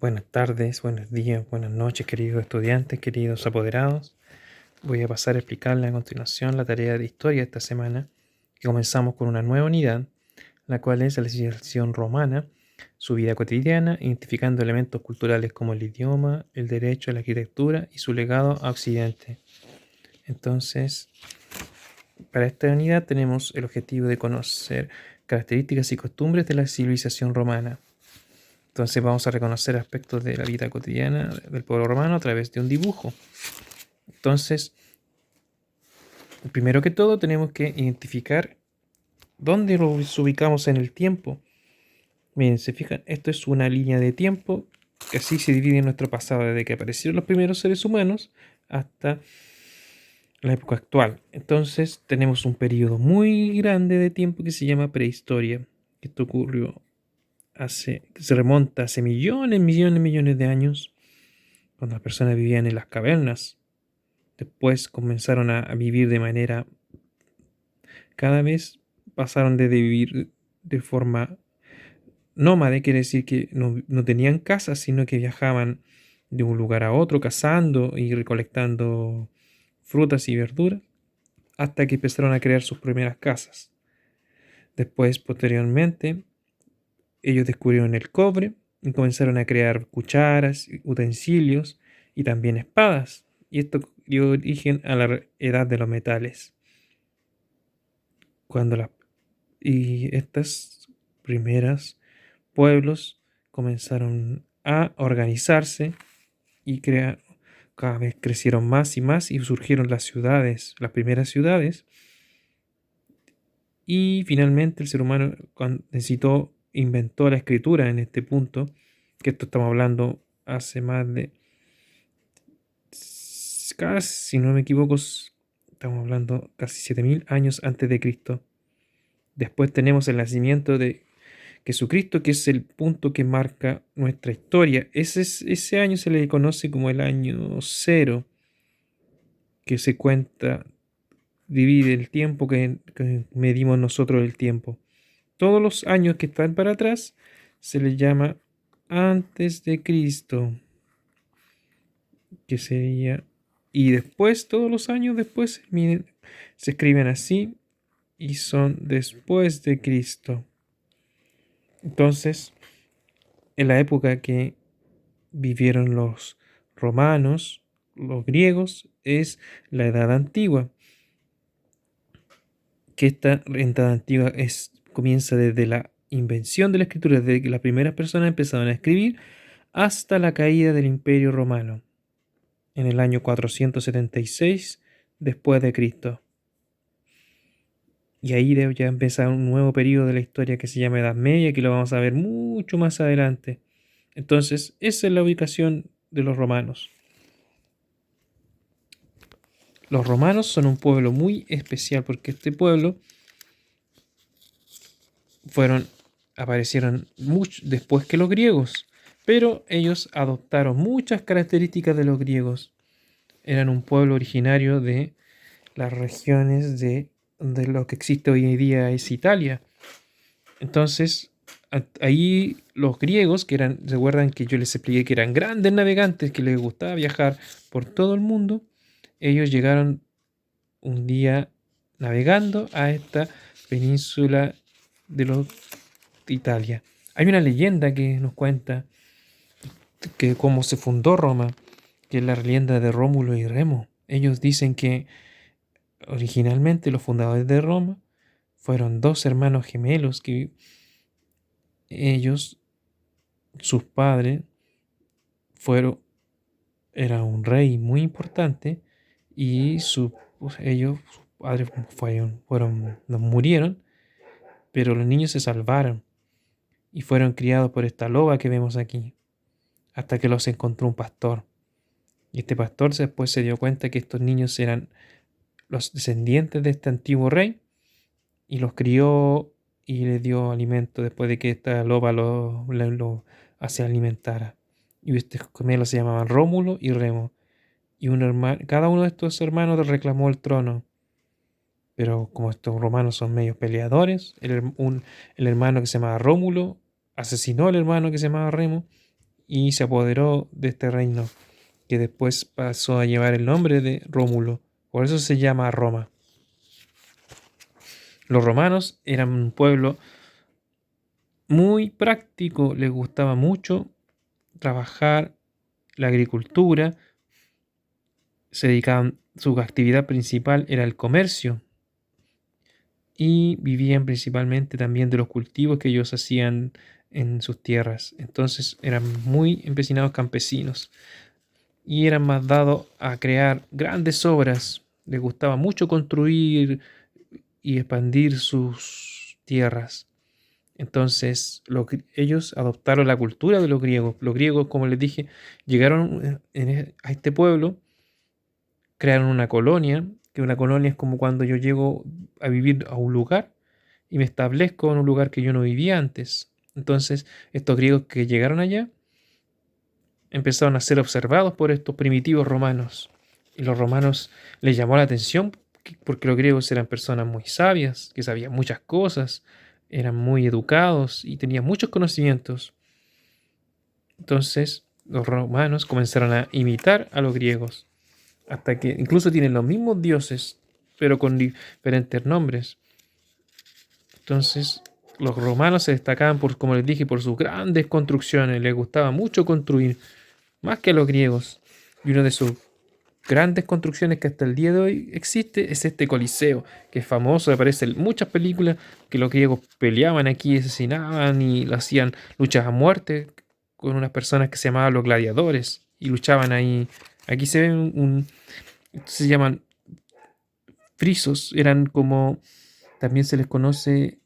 Buenas tardes, buenos días, buenas noches, queridos estudiantes, queridos apoderados. Voy a pasar a explicarles a continuación la tarea de historia de esta semana, que comenzamos con una nueva unidad, la cual es la civilización romana, su vida cotidiana, identificando elementos culturales como el idioma, el derecho, la arquitectura y su legado a Occidente. Entonces, para esta unidad tenemos el objetivo de conocer características y costumbres de la civilización romana. Entonces vamos a reconocer aspectos de la vida cotidiana del pueblo romano a través de un dibujo. Entonces, primero que todo tenemos que identificar dónde nos ubicamos en el tiempo. Miren, se fijan, esto es una línea de tiempo que así se divide en nuestro pasado, desde que aparecieron los primeros seres humanos hasta la época actual. Entonces tenemos un periodo muy grande de tiempo que se llama prehistoria. Esto ocurrió se remonta hace millones, millones, millones de años, cuando las personas vivían en las cavernas. Después comenzaron a vivir de manera, cada vez pasaron de vivir de forma nómade, quiere decir que no tenían casas, sino que viajaban de un lugar a otro, cazando y recolectando frutas y verduras, hasta que empezaron a crear sus primeras casas. Después, posteriormente, ellos descubrieron el cobre y comenzaron a crear cucharas, utensilios y también espadas. Y esto dio origen a la edad de los metales. Cuando estas primeras pueblos comenzaron a organizarse y cada vez crecieron más y más y surgieron las ciudades, las primeras ciudades. Y finalmente el ser humano inventó la escritura en este punto, que esto estamos hablando hace más de, casi, si no me equivoco, estamos hablando casi 7000 años antes de Cristo. Después tenemos el nacimiento de Jesucristo, que es el punto que marca nuestra historia. Ese año se le conoce como el año cero, que se cuenta, divide el tiempo que medimos nosotros el tiempo. Todos los años que están para atrás se les llama antes de Cristo, que sería... Y después, todos los años después, miren, se escriben así y son después de Cristo. Entonces, en la época que vivieron los romanos, los griegos, es la Edad Antigua, que esta Edad Antigua comienza desde la invención de la escritura, desde que las primeras personas empezaron a escribir, hasta la caída del Imperio Romano, en el año 476 después de Cristo. Y ahí debe ya empezar un nuevo periodo de la historia que se llama Edad Media, que lo vamos a ver mucho más adelante. Entonces, esa es la ubicación de los romanos. Los romanos son un pueblo muy especial porque este pueblo aparecieron mucho después que los griegos, pero ellos adoptaron muchas características de los griegos. Eran un pueblo originario de las regiones de donde lo que existe hoy en día es Italia. Entonces, ahí los griegos, que recuerdan que yo les expliqué que eran grandes navegantes, que les gustaba viajar por todo el mundo, ellos llegaron un día navegando a esta península de Italia. Hay una leyenda que nos cuenta que cómo se fundó Roma, que es la leyenda de Rómulo y Remo. Ellos dicen que originalmente los fundadores de Roma fueron dos hermanos gemelos que ellos, sus padres, era un rey muy importante y sus padres murieron, pero los niños se salvaron y fueron criados por esta loba que vemos aquí, hasta que los encontró un pastor. Y este pastor después se dio cuenta que estos niños eran los descendientes de este antiguo rey y los crió y les dio alimento después de que esta loba lo hace alimentara. Y estos gemelos se llamaban Rómulo y Remo. Y cada uno de estos hermanos reclamó el trono. Pero como estos romanos son medios peleadores, el hermano que se llamaba Rómulo asesinó al hermano que se llamaba Remo y se apoderó de este reino, que después pasó a llevar el nombre de Rómulo. Por eso se llama Roma. Los romanos eran un pueblo muy práctico, les gustaba mucho trabajar la agricultura, se dedicaban, su actividad principal era el comercio y vivían principalmente también de los cultivos que ellos hacían en sus tierras. Entonces eran muy empecinados campesinos y eran más dados a crear grandes obras. Les gustaba mucho construir y expandir sus tierras. Entonces ellos adoptaron la cultura de los griegos. Los griegos, como les dije, llegaron a este pueblo, crearon una colonia, que una colonia es como cuando yo llego a vivir a un lugar y me establezco en un lugar que yo no vivía antes. Entonces, estos griegos que llegaron allá empezaron a ser observados por estos primitivos romanos. Y los romanos les llamó la atención porque los griegos eran personas muy sabias, que sabían muchas cosas, eran muy educados y tenían muchos conocimientos. Entonces, los romanos comenzaron a imitar a los griegos, hasta que incluso tienen los mismos dioses, pero con diferentes nombres. Entonces, los romanos se destacaban por, como les dije, por sus grandes construcciones. Les gustaba mucho construir, más que a los griegos. Y una de sus grandes construcciones que hasta el día de hoy existe es este Coliseo, que es famoso, aparece en muchas películas, que los griegos peleaban aquí, asesinaban y hacían luchas a muerte con unas personas que se llamaban los gladiadores y luchaban ahí. Aquí se ven se llaman frisos, eran como, también se les conoce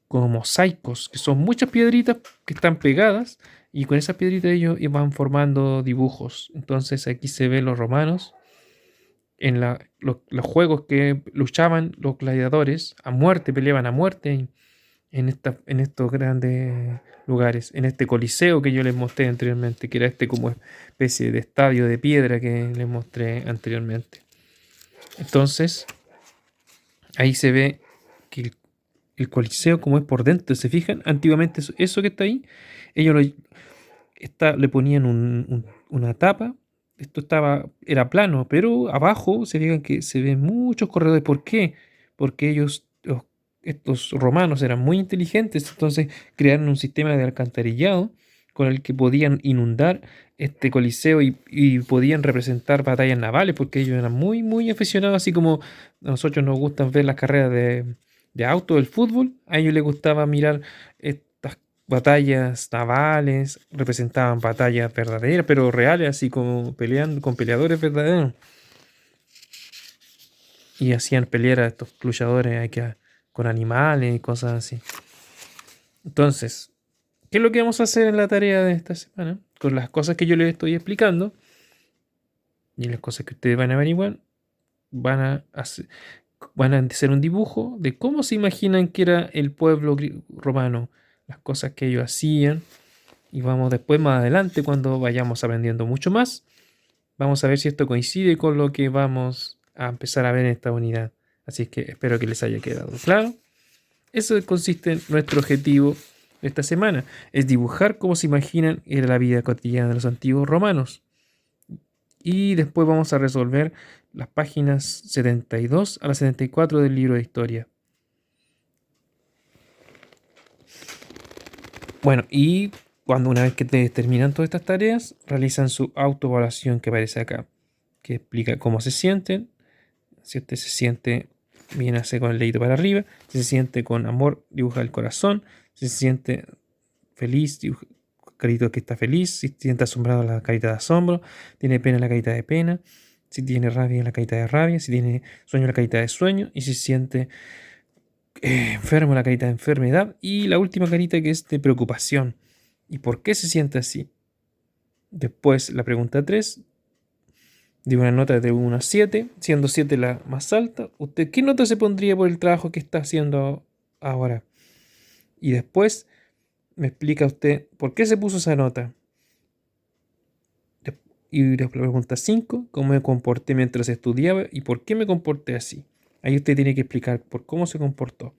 como mosaicos, que son muchas piedritas que están pegadas y con esas piedritas ellos van formando dibujos. Entonces aquí se ven los romanos en los juegos que luchaban los gladiadores a muerte, peleaban a muerte en estos grandes lugares, en este coliseo que yo les mostré anteriormente, que era este como especie de estadio de piedra que les mostré anteriormente. Entonces, ahí se ve que el coliseo como es por dentro, ¿se fijan? Antiguamente eso que está ahí, ellos le ponían una tapa. Esto era plano, pero abajo se fijan que se ven muchos corredores. ¿Por qué? Porque estos romanos eran muy inteligentes, entonces crearon un sistema de alcantarillado con el que podían inundar este coliseo y podían representar batallas navales, porque ellos eran muy, muy aficionados, así como a nosotros nos gustan ver las carreras de auto, del fútbol, a ellos les gustaba mirar estas batallas navales, representaban batallas verdaderas, pero reales, así como peleando con peleadores verdaderos. Y hacían pelear a estos luchadores con animales y cosas así. Entonces, ¿qué es lo que vamos a hacer en la tarea de esta semana? Con las cosas que yo les estoy explicando y las cosas que ustedes van a averiguar, van a hacer un dibujo de cómo se imaginan que era el pueblo romano, las cosas que ellos hacían. Y vamos después, más adelante, cuando vayamos aprendiendo mucho más, vamos a ver si esto coincide con lo que vamos a empezar a ver en esta unidad. Así que espero que les haya quedado claro. Eso consiste en nuestro objetivo de esta semana, es dibujar cómo se imaginan era la vida cotidiana de los antiguos romanos. Y después vamos a resolver las páginas 72 a las 74 del libro de historia. Bueno, y una vez que terminan todas estas tareas, realizan su autoevaluación que aparece acá, que explica cómo se sienten. Si usted se siente bien, hace con el dedito para arriba. Si se siente con amor, dibuja el corazón. Si se siente feliz, dibuja carito que está feliz. Si se siente asombrado, la carita de asombro. Tiene pena, la carita de pena. Si tiene rabia, la carita de rabia. Si tiene sueño, la carita de sueño. Y si se siente enfermo, la carita de enfermedad. Y la última carita, que es de preocupación. ¿Y por qué se siente así? Después, la pregunta 3. De una nota de 1 a 7, siendo 7 la más alta. ¿Usted qué nota se pondría por el trabajo que está haciendo ahora? Y después me explica usted por qué se puso esa nota. Y la pregunta 5, ¿cómo me comporté mientras estudiaba y por qué me comporté así? Ahí usted tiene que explicar por cómo se comportó.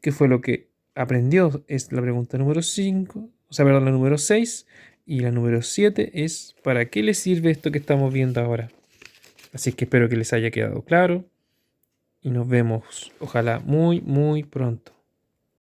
¿Qué fue lo que aprendió? Es la pregunta número 5, o sea, perdón, la número 6. Y la número 7 es ¿para qué les sirve esto que estamos viendo ahora? Así que espero que les haya quedado claro y nos vemos, ojalá muy, muy pronto.